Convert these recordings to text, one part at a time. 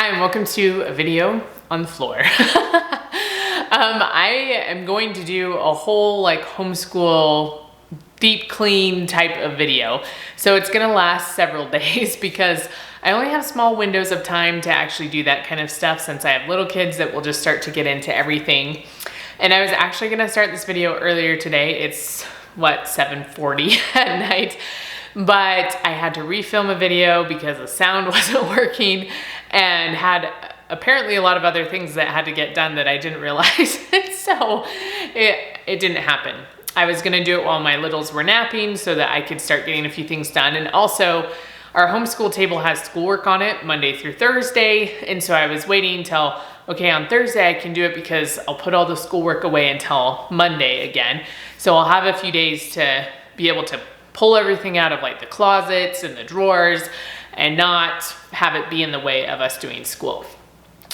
Hi, and welcome to a video on the floor. I am going to do a whole homeschool deep clean type of video. So it's gonna last several days because I only have small windows of time to actually do that kind of stuff since I have little kids that will just start to get into everything. And I was actually gonna start this video earlier today. It's what, 7:40 at night. But I had to refilm a video because the sound wasn't working and had apparently a lot of other things that had to get done that I didn't realize. So it didn't happen. I was gonna do it while my littles were napping so that I could start getting a few things done. And also our homeschool table has schoolwork on it Monday through Thursday. And so I was waiting until, okay, on Thursday I can do it because I'll put all the schoolwork away until Monday again. So I'll have a few days to be able to pull everything out of the closets and the drawers and not have it be in the way of us doing school.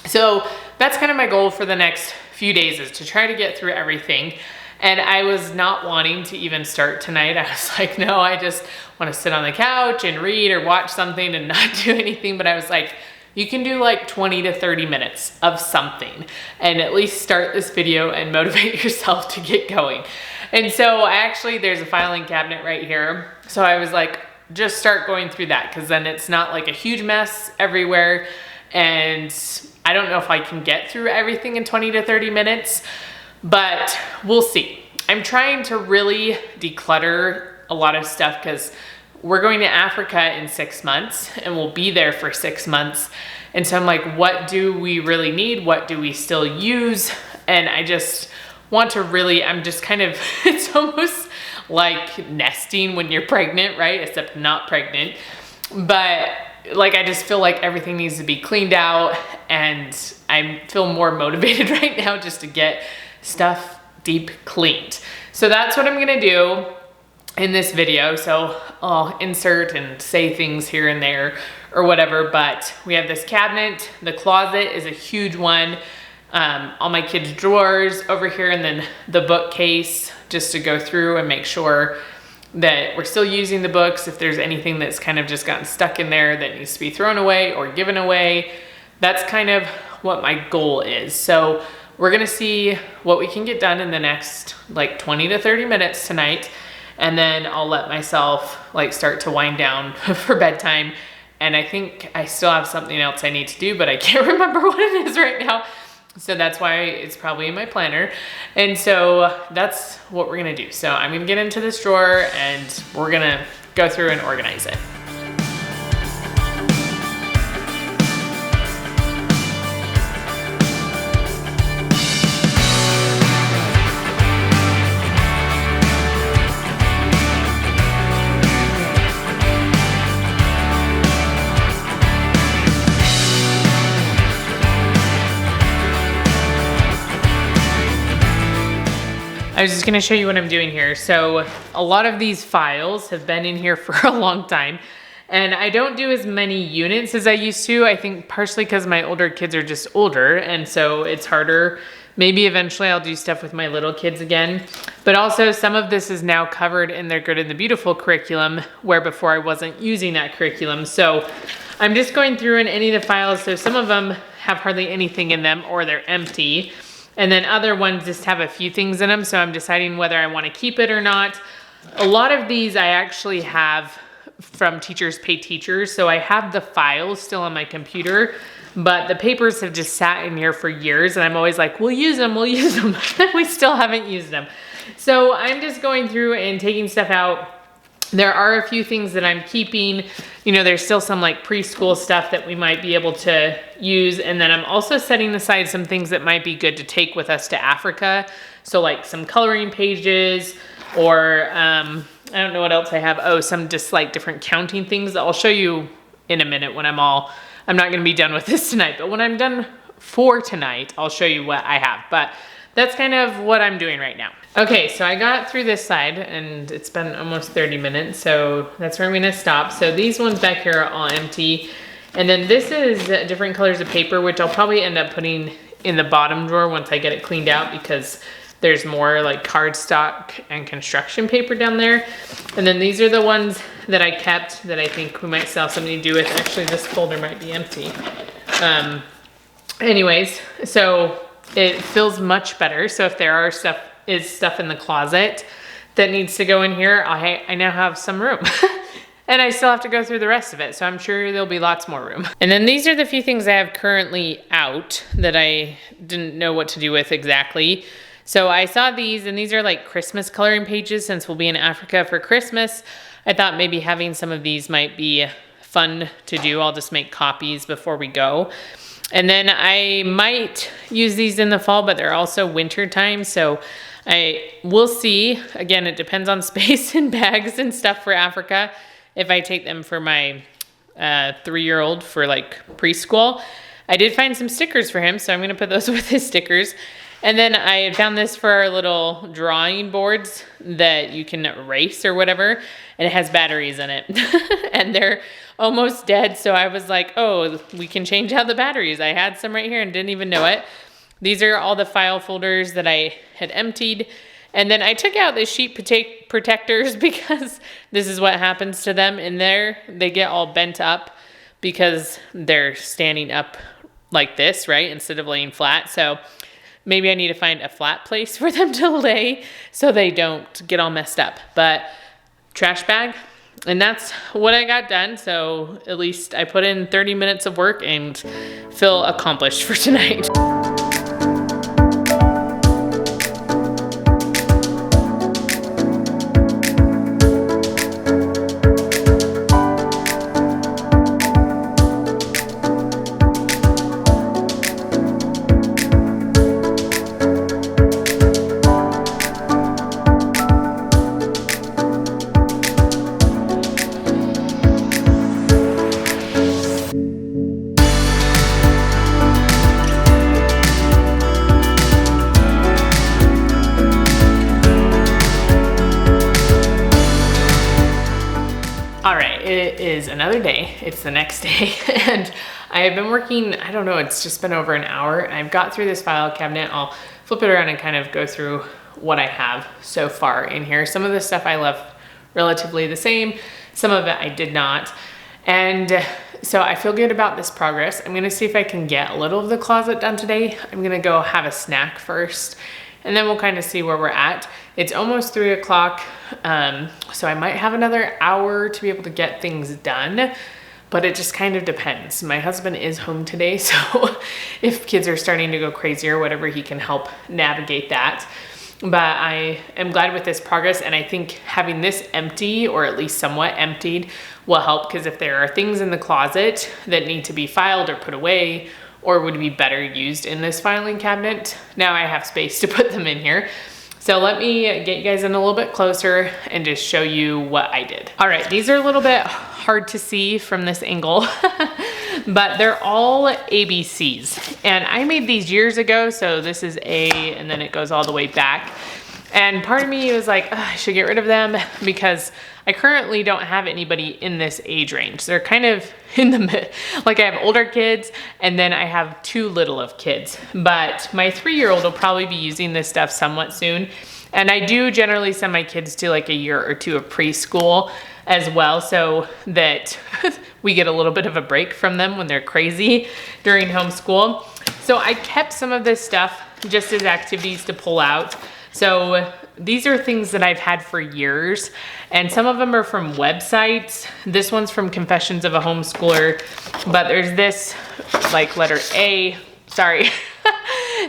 So that's kind of my goal for the next few days, is to try to get through everything. And I was not wanting to even start tonight. I was like, no, I just want to sit on the couch and read or watch something and not do anything. But I was like, you can do 20 to 30 minutes of something and at least start this video and motivate yourself to get going. And so there's a filing cabinet right here. So I was like, just start going through that, because then it's not a huge mess everywhere. And I don't know if I can get through everything in 20 to 30 minutes, but we'll see. I'm trying to really declutter a lot of stuff because we're going to Africa in 6 months and we'll be there for 6 months. And so I'm like, what do we really need? What do we still use? And I just want to really, I'm just kind of, it's almost like nesting when you're pregnant, right? Except not pregnant. But I just feel like everything needs to be cleaned out, and I feel more motivated right now just to get stuff deep cleaned. So that's what I'm gonna do in this video. So I'll insert and say things here and there or whatever, but we have this cabinet. The closet is a huge one. All my kids' drawers over here, and then the bookcase, just to go through and make sure that we're still using the books. If there's anything that's kind of just gotten stuck in there that needs to be thrown away or given away, that's kind of what my goal is. So we're gonna see what we can get done in the next 20 to 30 minutes tonight. And then I'll let myself start to wind down for bedtime. And I think I still have something else I need to do, but I can't remember what it is right now. So that's why it's probably in my planner. And so that's what we're gonna do. So I'm gonna get into this drawer and we're gonna go through and organize it. I was just gonna show you what I'm doing here. So a lot of these files have been in here for a long time, and I don't do as many units as I used to. I think partially because my older kids are just older, and so it's harder. Maybe eventually I'll do stuff with my little kids again, but also some of this is now covered in their Good and the Beautiful curriculum, where before I wasn't using that curriculum. So I'm just going through in any of the files. So some of them have hardly anything in them or they're empty. And then other ones just have a few things in them. So I'm deciding whether I want to keep it or not. A lot of these I actually have from Teachers Pay Teachers. So I have the files still on my computer, but the papers have just sat in here for years. And I'm always like, we'll use them, we'll use them. We still haven't used them. So I'm just going through and taking stuff out. There are a few things that I'm keeping. There's still some preschool stuff that we might be able to use. And then I'm also setting aside some things that might be good to take with us to Africa. So some coloring pages, or I don't know what else I have. Oh, some just different counting things that I'll show you in a minute when I'm not gonna be done with this tonight, but when I'm done for tonight, I'll show you what I have. But that's kind of what I'm doing right now. Okay, so I got through this side and it's been almost 30 minutes, so that's where I'm gonna stop. So these ones back here are all empty. And then this is different colors of paper, which I'll probably end up putting in the bottom drawer once I get it cleaned out, because there's more cardstock and construction paper down there. And then these are the ones that I kept that I think we might still have something to do with. Actually, this folder might be empty. Anyways, so it feels much better. So if there are stuff in the closet that needs to go in here, I now have some room. And I still have to go through the rest of it, so I'm sure there'll be lots more room. And then these are the few things I have currently out that I didn't know what to do with exactly. So I saw these, and these are like Christmas coloring pages. Since we'll be in Africa for Christmas, I thought maybe having some of these might be fun to do. I'll just make copies before we go. And then I might use these in the fall, but they're also winter time, so we'll see. Again, it depends on space and bags and stuff for Africa. If I take them for my 3-year-old for like preschool. I did find some stickers for him, so I'm gonna put those with his stickers. And then I found this for our little drawing boards that you can erase or whatever, and it has batteries in it. And they're almost dead, so I was like, oh, we can change out the batteries. I had some right here and didn't even know it. These are all the file folders that I had emptied. And then I took out the sheet protectors because this is what happens to them in there. They get all bent up because they're standing up like this, right? Instead of laying flat. So maybe I need to find a flat place for them to lay so they don't get all messed up. But trash bag, and that's what I got done. So at least I put in 30 minutes of work and feel accomplished for tonight. It is another day. It's the next day, and I have been working, I don't know, it's just been over an hour. I've got through this file cabinet. I'll flip it around and kind of go through what I have so far in here. Some of the stuff I left relatively the same, some of it I did not. And so I feel good about this progress. I'm gonna see if I can get a little of the closet done today. I'm gonna go have a snack first, and then we'll kind of see where we're at. It's almost 3 o'clock, so I might have another hour to be able to get things done, but it just kind of depends. My husband is home today, so if kids are starting to go crazy or whatever, he can help navigate that. But I am glad with this progress, and I think having this empty, or at least somewhat emptied, will help, because if there are things in the closet that need to be filed or put away, or would be better used in this filing cabinet, now I have space to put them in here. So let me get you guys in a little bit closer and just show you what I did. All right, these are a little bit hard to see from this angle, but they're all ABCs. And I made these years ago, so this is A, and then it goes all the way back. And part of me was like, I should get rid of them because I currently don't have anybody in this age range. They're kind of in the mid, like I have older kids and then I have too little of kids. But my 3-year-old will probably be using this stuff somewhat soon. And I do generally send my kids to like a year or two of preschool as well, so that we get a little bit of a break from them when they're crazy during homeschool. So I kept some of this stuff just as activities to pull out. So these are things that I've had for years, and some of them are from websites. This one's from Confessions of a Homeschooler, but there's this like letter A, sorry,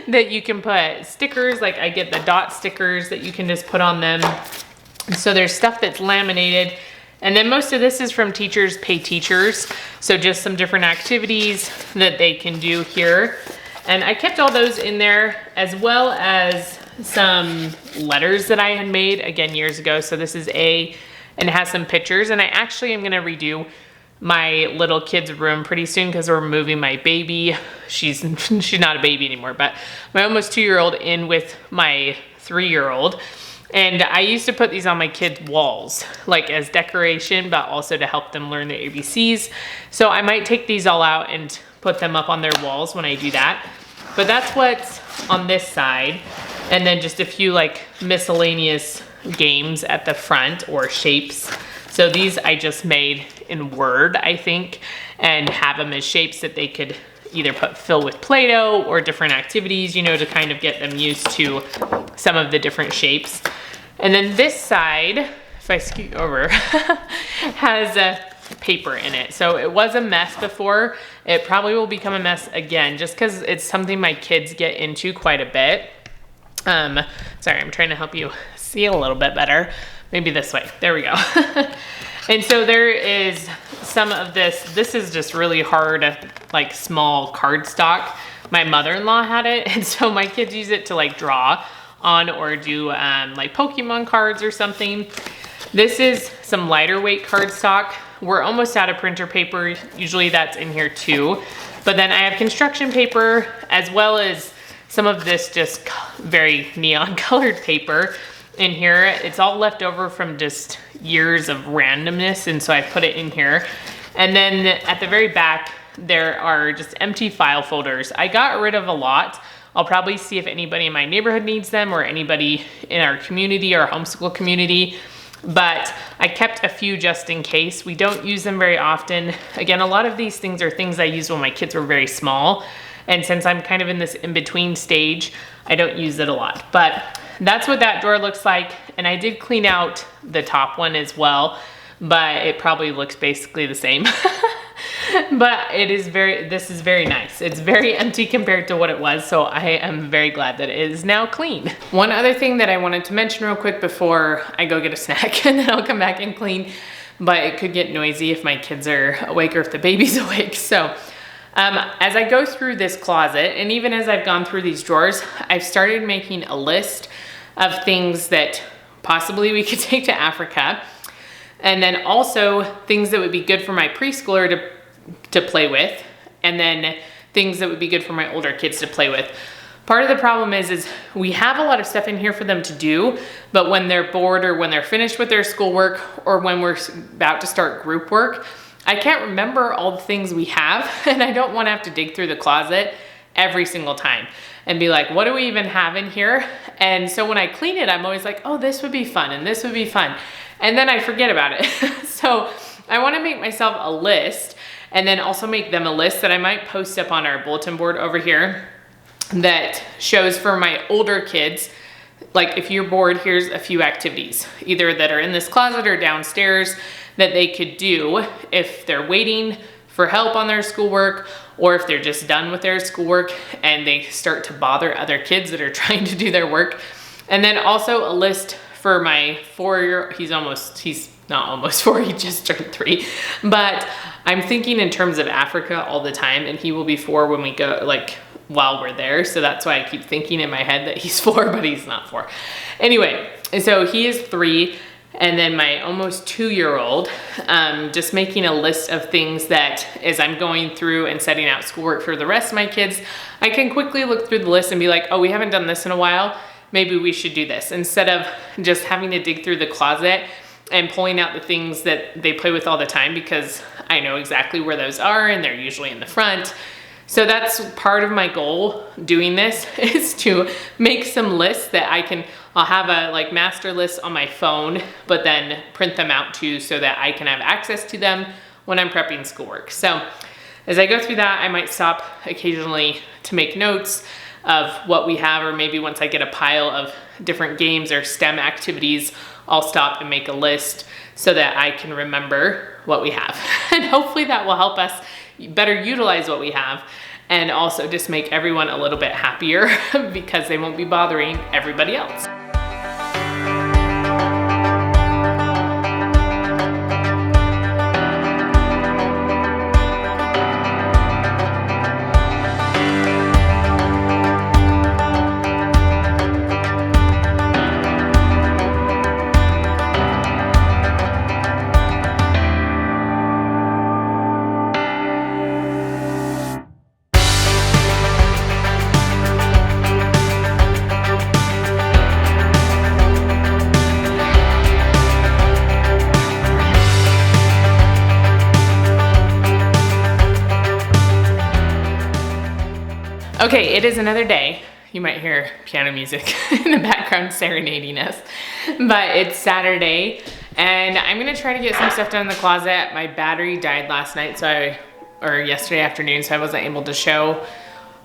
that you can put stickers, like I get the dot stickers that you can just put on them. So there's stuff that's laminated, and then most of this is from Teachers Pay Teachers. So just some different activities that they can do here. And I kept all those in there, as well as some letters that I had made again years ago. So this is A, and it has some pictures, and I actually am gonna redo my little kid's room pretty soon because we're moving my baby. She's not a baby anymore, but my almost 2-year-old in with my 3-year-old. And I used to put these on my kids' walls, like as decoration, but also to help them learn the ABCs. So I might take these all out and put them up on their walls when I do that. But that's what's on this side. And then just a few like miscellaneous games at the front, or shapes. So these I just made in Word, I think, and have them as shapes that they could either fill with Play-Doh or different activities, you know, to kind of get them used to some of the different shapes. And then this side, if I scoot over, has paper in it. So it was a mess before. It probably will become a mess again, just because it's something my kids get into quite a bit. Sorry, I'm trying to help you see a little bit better. Maybe this way. There we go. And so there is some of this. This is just really hard, like small cardstock. My mother-in-law had it, and so my kids use it to like draw on or do like Pokemon cards or something. This is some lighter weight cardstock. We're almost out of printer paper. Usually that's in here too. But then I have construction paper as well as some of this just very neon colored paper in here. It's all left over from just years of randomness, and so I put it in here. And then at the very back, there are just empty file folders. I got rid of a lot. I'll probably see if anybody in my neighborhood needs them or anybody in our community or homeschool community, but I kept a few just in case. We don't use them very often. Again, a lot of these things are things I used when my kids were very small, and since I'm kind of in this in-between stage, I don't use it a lot. But that's what that drawer looks like, and I did clean out the top one as well, but it probably looks basically the same. But this is very nice. It's very empty compared to what it was, so I am very glad that it is now clean. One other thing that I wanted to mention real quick before I go get a snack, and then I'll come back and clean, but it could get noisy if my kids are awake or if the baby's awake. So as I go through this closet, and even as I've gone through these drawers, I've started making a list of things that possibly we could take to Africa, and then also things that would be good for my preschooler to play with, and then things that would be good for my older kids to play with. Part of the problem is we have a lot of stuff in here for them to do, but when they're bored or when they're finished with their schoolwork or when we're about to start group work, I can't remember all the things we have, and I don't want to have to dig through the closet every single time and be like, what do we even have in here? And so when I clean it, I'm always like, oh, this would be fun and this would be fun. And then I forget about it. So I want to make myself a list, and then also make them a list that I might post up on our bulletin board over here that shows for my older kids, like if you're bored, here's a few activities, either that are in this closet or downstairs that they could do if they're waiting for help on their schoolwork, or if they're just done with their schoolwork and they start to bother other kids that are trying to do their work. And then also a list for my 4-year-old, he's not almost 4, he just turned 3, but I'm thinking in terms of Africa all the time, and he will be 4 when we go, like while we're there. So that's why I keep thinking in my head that he's 4, but he's not 4. Anyway, so he is 3. And then my almost 2-year-old, just making a list of things that as I'm going through and setting out schoolwork for the rest of my kids, I can quickly look through the list and be like, oh, we haven't done this in a while. Maybe we should do this, instead of just having to dig through the closet and pulling out the things that they play with all the time, because I know exactly where those are and they're usually in the front. So that's part of my goal doing this, is to make some lists that I'll have a like master list on my phone, but then print them out too so that I can have access to them when I'm prepping schoolwork. So as I go through that, I might stop occasionally to make notes of what we have, or maybe once I get a pile of different games or STEM activities, I'll stop and make a list so that I can remember what we have. And hopefully that will help us better utilize what we have, and also just make everyone a little bit happier because they won't be bothering everybody else. Okay, it is another day. You might hear piano music in the background serenading us, but it's Saturday and I'm gonna try to get some stuff done in the closet. My battery died last night, so or yesterday afternoon, so I wasn't able to show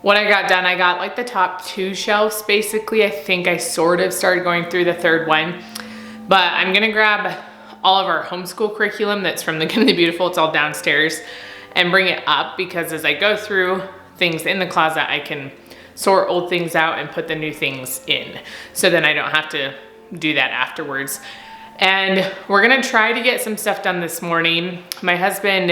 what I got done. I got like the top 2 shelves basically. I think I sort of started going through the 3rd one, but I'm gonna grab all of our homeschool curriculum that's from the Good and the Beautiful. It's all downstairs, and bring it up, because as I go through things in the closet, I can sort old things out and put the new things in. So then I don't have to do that afterwards. And we're gonna try to get some stuff done this morning. My husband,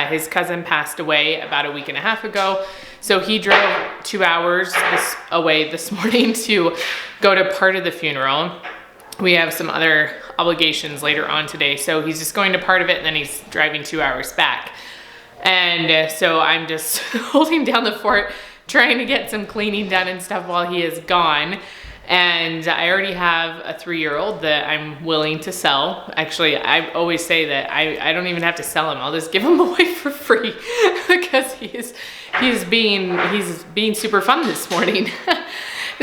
his cousin passed away about a week and a half ago. So he drove 2 hours away this morning to go to part of the funeral. We have some other obligations later on today. So he's just going to part of it, and then he's driving 2 hours back. And so I'm just holding down the fort, trying to get some cleaning done and stuff while he is gone. And I already have a 3-year-old that I'm willing to sell. Actually, I always say that I don't even have to sell him. I'll just give him away for free because he's being super fun this morning.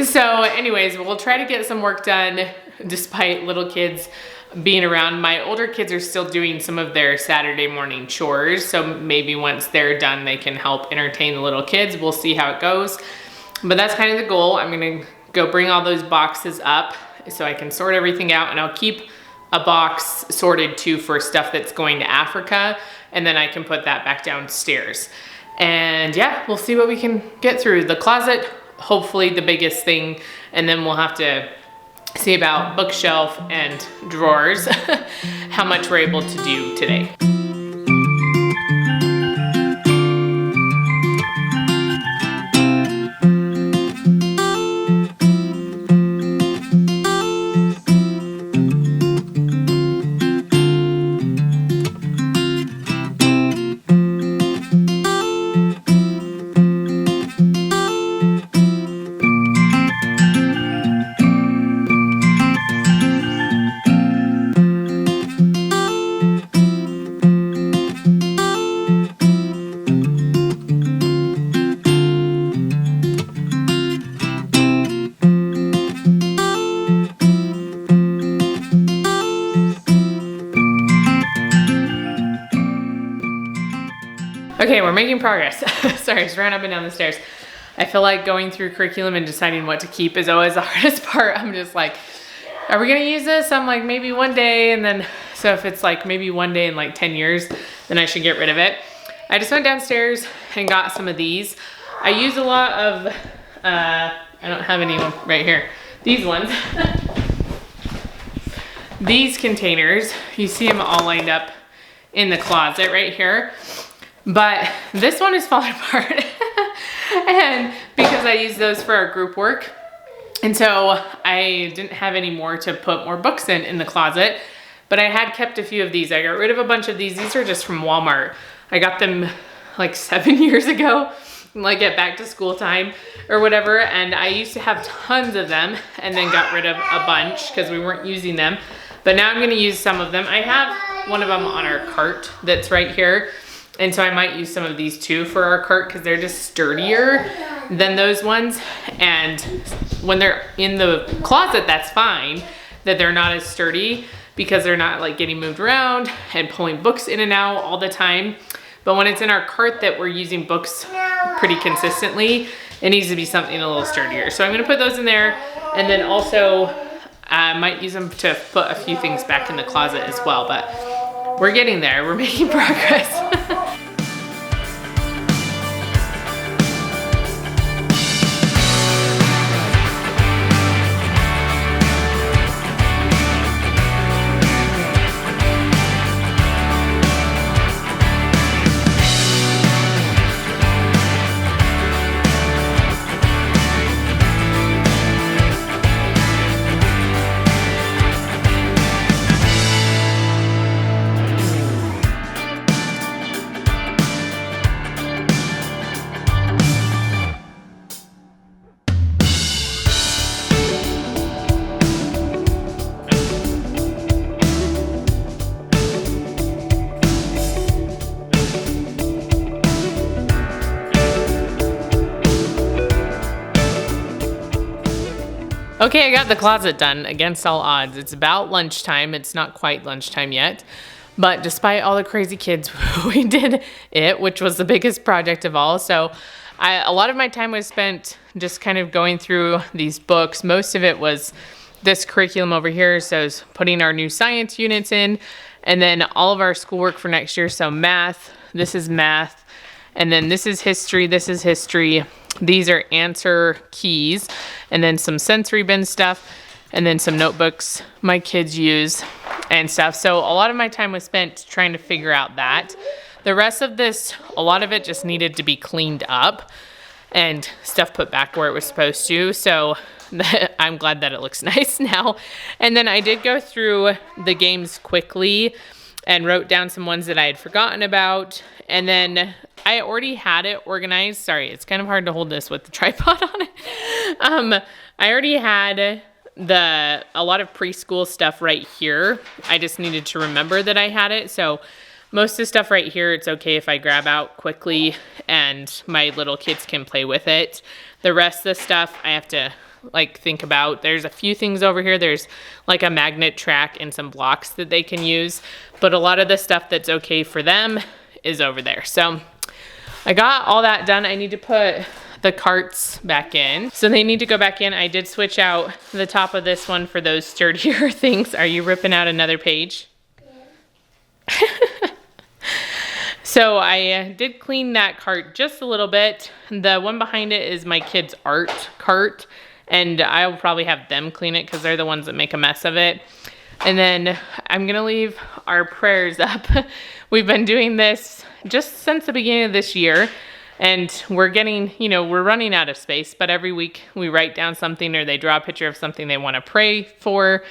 So anyways, we'll try to get some work done despite little kids being around. My older kids are still doing some of their Saturday morning chores. So maybe once they're done, they can help entertain the little kids. We'll see how it goes. But that's kind of the goal. I'm gonna go bring all those boxes up so I can sort everything out, and I'll keep a box sorted too for stuff that's going to Africa, and then I can put that back downstairs. And yeah, we'll see what we can get through. The closet, hopefully the biggest thing, and then we'll have to see about bookshelf and drawers, how much we're able to do today. Okay, we're making progress. Sorry, I just ran up and down the stairs. I feel like going through curriculum and deciding what to keep is always the hardest part. I'm just like, are we gonna use this? I'm like, maybe one day, and then, so if it's like maybe one day in like 10 years, then I should get rid of it. I just went downstairs and got some of these. I use a lot of, I don't have any right here. These ones. These containers, you see them all lined up in the closet right here. But this one is falling apart. And because I use those for our group work. And so I didn't have any more to put more books in the closet, but I had kept a few of these. I got rid of a bunch of these. These are just from Walmart. I got them like 7 years ago, like at back to school time or whatever. And I used to have tons of them and then got rid of a bunch because we weren't using them. But now I'm gonna use some of them. I have one of them on our cart that's right here. And so I might use some of these too for our cart because they're just sturdier than those ones. And when they're in the closet, that's fine that they're not as sturdy because they're not like getting moved around and pulling books in and out all the time. But when it's in our cart that we're using books pretty consistently, it needs to be something a little sturdier. So I'm gonna put those in there, and then also I might use them to put a few things back in the closet as well, but we're getting there, we're making progress. Okay, I got the closet done against all odds. It's about lunchtime. It's not quite lunchtime yet, But despite all the crazy kids, we did it, which was the biggest project of all. So a lot of my time was spent just kind of going through these books. Most of it was this curriculum over here. So it's putting our new science units in, and then all of our schoolwork for next year. So math, this is math, and then this is history, this is history. These are answer keys, and then some sensory bin stuff, and then some notebooks my kids use and stuff. So a lot of my time was spent trying to figure out that. The rest of this, a lot of it just needed to be cleaned up and stuff put back where it was supposed to. So I'm glad that it looks nice now. And then I did go through the games quickly and wrote down some ones that I had forgotten about. And then I already had it organized. Sorry, it's kind of hard to hold this with the tripod on it. I already had a lot of preschool stuff right here. I just needed to remember that I had it. So most of the stuff right here, it's okay if I grab out quickly and my little kids can play with it. The rest of the stuff I have to think about. There's a few things over here. There's like a magnet track and some blocks that they can use, but a lot of the stuff that's okay for them is over there. So I got all that done. I need to put the carts back in. So they need to go back in. I did switch out the top of this one for those sturdier things. Are you ripping out another page? Yeah. So I did clean that cart just a little bit. The one behind it is my kids' art cart, and I'll probably have them clean it because they're the ones that make a mess of it. And then I'm gonna leave our prayers up. We've been doing this just since the beginning of this year, and we're getting, we're running out of space, but every week we write down something or they draw a picture of something they want to pray for,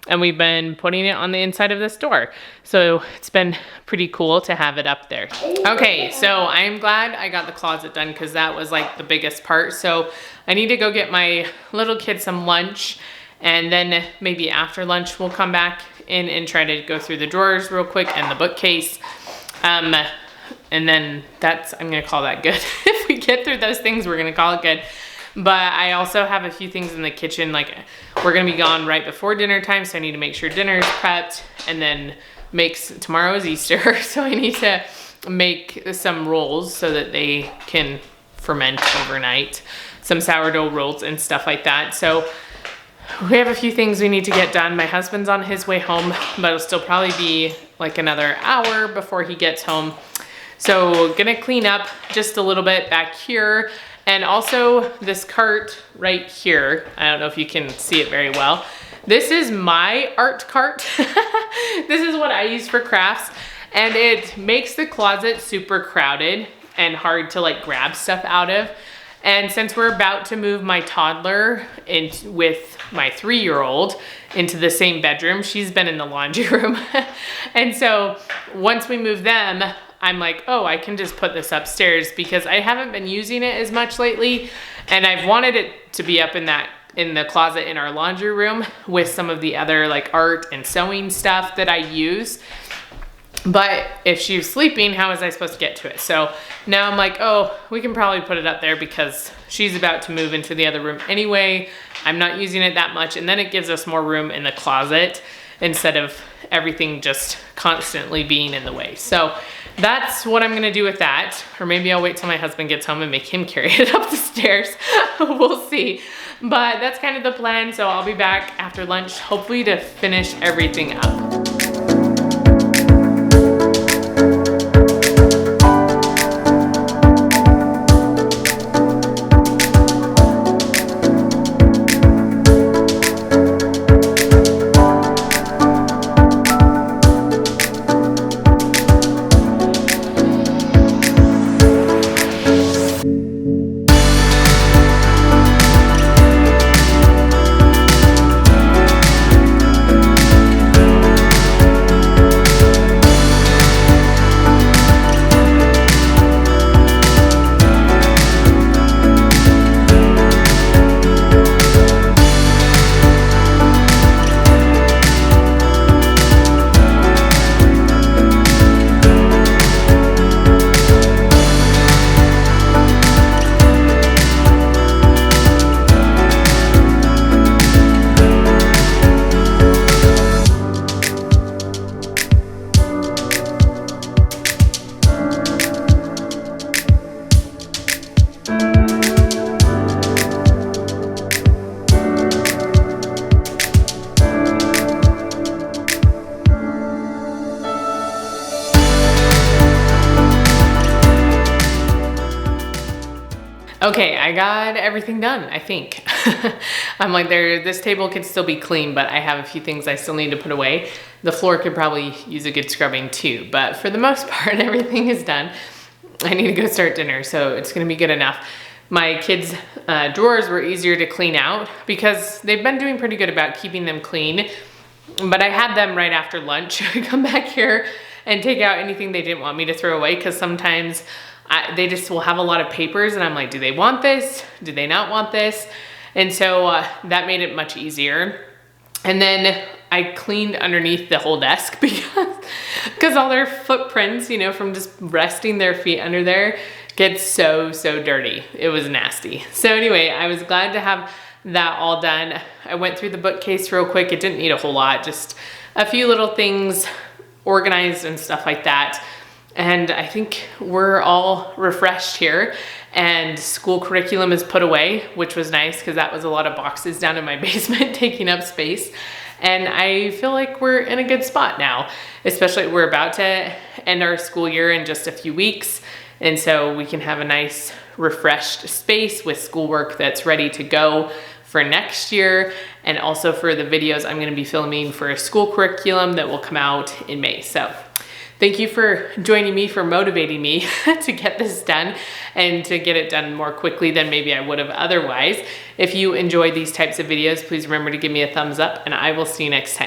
and we've been putting it on the inside of this door. So it's been pretty cool to have it up there. Okay, so I'm glad I got the closet done because that was like the biggest part. So I need to go get my little kid some lunch, and then maybe after lunch we'll come back in and try to go through the drawers real quick and the bookcase. And then I'm gonna call that good. If we get through those things, we're gonna call it good. But I also have a few things in the kitchen, like we're gonna be gone right before dinner time, so I need to make sure dinner is prepped, and then tomorrow is Easter, so I need to make some rolls so that they can ferment overnight, some sourdough rolls and stuff like that. So we have a few things we need to get done. My husband's on his way home, but it'll still probably be like another hour before he gets home. So gonna clean up just a little bit back here. And also this cart right here, I don't know if you can see it very well. This is my art cart. This is what I use for crafts, and it makes the closet super crowded and hard to grab stuff out of. And since we're about to move my toddler with my 3-year-old into the same bedroom, she's been in the laundry room. And so once we move them, I'm like, oh, I can just put this upstairs because I haven't been using it as much lately. And I've wanted it to be up in the closet in our laundry room with some of the other art and sewing stuff that I use. But if she's sleeping, how was I supposed to get to it? So now I'm like, oh, we can probably put it up there because she's about to move into the other room anyway. I'm not using it that much. And then it gives us more room in the closet instead of everything just constantly being in the way. So that's what I'm gonna do with that. Or maybe I'll wait till my husband gets home and make him carry it up the stairs. We'll see. But that's kind of the plan. So I'll be back after lunch, hopefully to finish everything up. Okay, I got everything done, I think. I'm like, this table could still be clean, but I have a few things I still need to put away. The floor could probably use a good scrubbing too, but for the most part, everything is done. I need to go start dinner, so it's gonna be good enough. My kids' drawers were easier to clean out because they've been doing pretty good about keeping them clean, but I had them right after lunch come back here and take out anything they didn't want me to throw away, because sometimes they just will have a lot of papers and I'm like, do they want this? Do they not want this? And so that made it much easier. And then I cleaned underneath the whole desk because all their footprints, you know, from just resting their feet under there gets so dirty. It was nasty. So anyway, I was glad to have that all done. I went through the bookcase real quick. It didn't need a whole lot, just a few little things organized and stuff like that. And I think we're all refreshed here, and school curriculum is put away, which was nice because that was a lot of boxes down in my basement taking up space. And I feel like we're in a good spot now, especially we're about to end our school year in just a few weeks. And so we can have a nice refreshed space with schoolwork that's ready to go for next year, and also for the videos I'm going to be filming for a school curriculum that will come out in May. So thank you for joining me, for motivating me to get this done and to get it done more quickly than maybe I would have otherwise. If you enjoy these types of videos, please remember to give me a thumbs up, and I will see you next time.